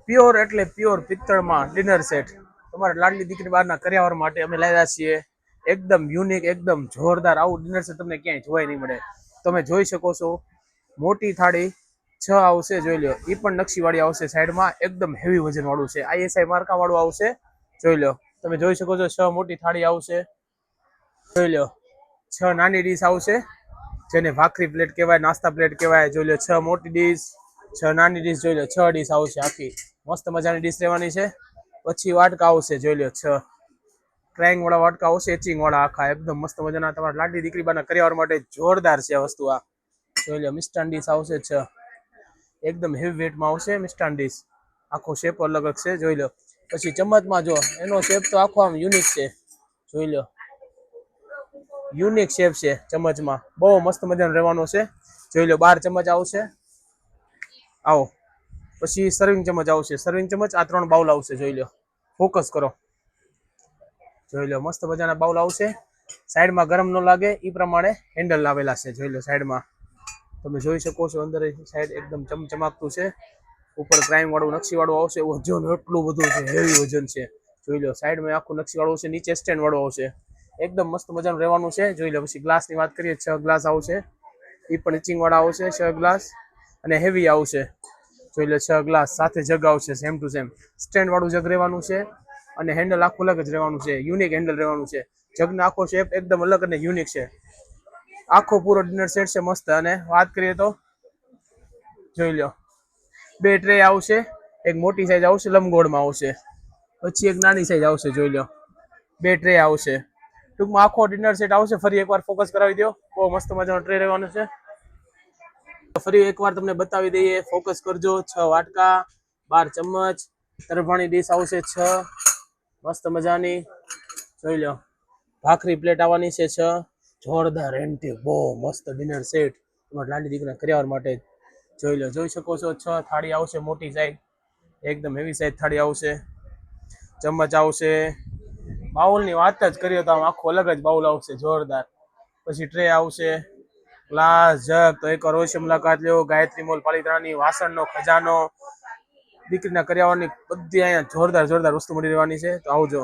Pure એટલે pure પિત્તળમાં dinner set તમારા લાડલી દીકરી બહારના કર્યાવર માટે અમે લાવ્યા છીએ. એકદમ યુનિક, એકદમ જોરદાર. આવું ડિનર સેટ તમને ક્યાંય જોવાય નહીં મળે. તમે જોઈ શકો છો, મોટી થાળી 6 આવશે, જોઈ લો. એ પણ નકશીવાળી આવશે સાઈડમાં, એકદમ હેવી વજન વાળું છે. ISI માર્કા વાળું આવશે, જોઈ લો. તમે જોઈ શકો છો, 6 મોટી થાળી આવશે, જોઈ લો. 6 નાની ડીશ આવશે, જેને ભાખરી પ્લેટ કહેવાય, નાસ્તા પ્લેટ કહેવાય. જોઈ લો, 6 મોટી ડીશ, 6 નાની ડીશ. જોઈ લો, 6 ડીશ આવશે આખી. મસ્ત મજાની ડીશ રહેવાની છે. પછી વાટકા આવશે, જોઈ લો, 6 ક્રાઇંગ વાળા વાટકા આવશે, એચિંગ વાળા આખા, એકદમ મસ્ત મજાના. તમારા લાડલી દીકરી બાના કર્યાવર માટે જોરદાર છે આ વસ્તુ. આ જોઈ લો, મિષ્ટાન ડીશ આવશે 6, એકદમ હેવી વેટમાં આવશે મિષ્ટાન ડીશ. આખો શેપ અલગ અલગ છે, જોઈ લો. પછી ચમચમાં જો, એનો શેપ તો આખો આમ યુનિક છે, જોઈ લો. યુનિક શેપ છે ચમચમાં, બહુ મસ્ત મજાનો રહેવાનો છે, જોઈ લો. 12 ચમચ આવશે, આવો. પછી સર્વિંગ ચમચ આવશે, સર્વિંગ ચમચ આ 3 બાઉલ આવશે, જોઈ લો. ફોકસ કરો, જોઈ લો. મસ્ત મજાના બાઉલ આવશે. સાઈડમાં ગરમ ન લાગે એ પ્રમાણે હેન્ડલ લાવેલા છે, જોઈ લો. સાઈડમાં તમે જોઈ શકો છો, અંદર સાઈડ એકદમ ચમચમાકતું છે. ઉપર ક્રાઇમ વાળું નકશી વાળું આવશે. વજન એટલું બધું છે, હેવી વજન છે, જોઈ લો. સાઈડમાં આખું નકશી વાળું છે, નીચે સ્ટેન્ડ વાળું આવશે, એકદમ મસ્ત મજાનું રહેવાનું છે, જોઈ લો. પછી ગ્લાસની વાત કરીએ, 6 ગ્લાસ આવશે, એ પણ ઇચિંગ વાળા આવશે, 6 ગ્લાસ. અને હેવી આવશે, જોઈ લો. 6 ગ્લાસ સાથે જગ આવશે, સેમ ટુ સેમ સ્ટેન્ડ વાળું જગ રહેવાનું છે. અને હેન્ડલ આખું અલગ જ રહેવાનું છે, યુનિક હેન્ડલ રહેવાનું છે. જગનો આખો શેપ એકદમ અલગ અને યુનિક છે. આખો પૂરો ડિનર સેટ છે, મસ્ત. અને વાત કરીએ તો જોઈ લો, 2 ટ્રે આવશે, એક મોટી સાઈઝ આવશે, લંબગોળમાં આવશે. પછી એક નાની સાઈઝ આવશે, જોઈ લો. 2 ટ્રે આવશે. ટૂંકમાં આખો ડિનર સેટ આવશે. ફરી એકવાર ફોકસ કરાવી દો, બહુ મસ્ત મજાનો ટ્રે રહેવાનો છે. ફરી એકવાર તમને બતાવી દઈએ, ફોકસ કરજો. 6 વાટકા, 12 ચમચ, તરફાણી ડીશ આવશે 6 મસ્ત મજાની, જોઈ લો. ભાખરી પ્લેટ આવવાની છે 6, જોરદાર એન્ટિક, બહુ મસ્ત ડિનર સેટ તમારા લાડલી દીકરીના કર્યાવર માટે, જોઈ લો. જોઈ શકો છો, 6 થાળી આવશે, મોટી સાઈઝ, એકદમ હેવી સાઈઝ થાળી આવશે. ચમચ આવશે. બાઉલની વાત જ કરીએ તો આમ આખું અલગ જ બાઉલ આવશે, જોરદાર. પછી ટ્રે આવશે, ગ્લાસ, જગ. તો એકવાર અવશ્ય મુલાકાત લ્યો. ગાયત્રી મોલ પાલિતાણાની વાસણનો ખજાનો, દીકરીના કર્યાવરની બધી અહીંયા જોરદાર જોરદાર વસ્તુ મળી રહેવાની છે, તો આવજો.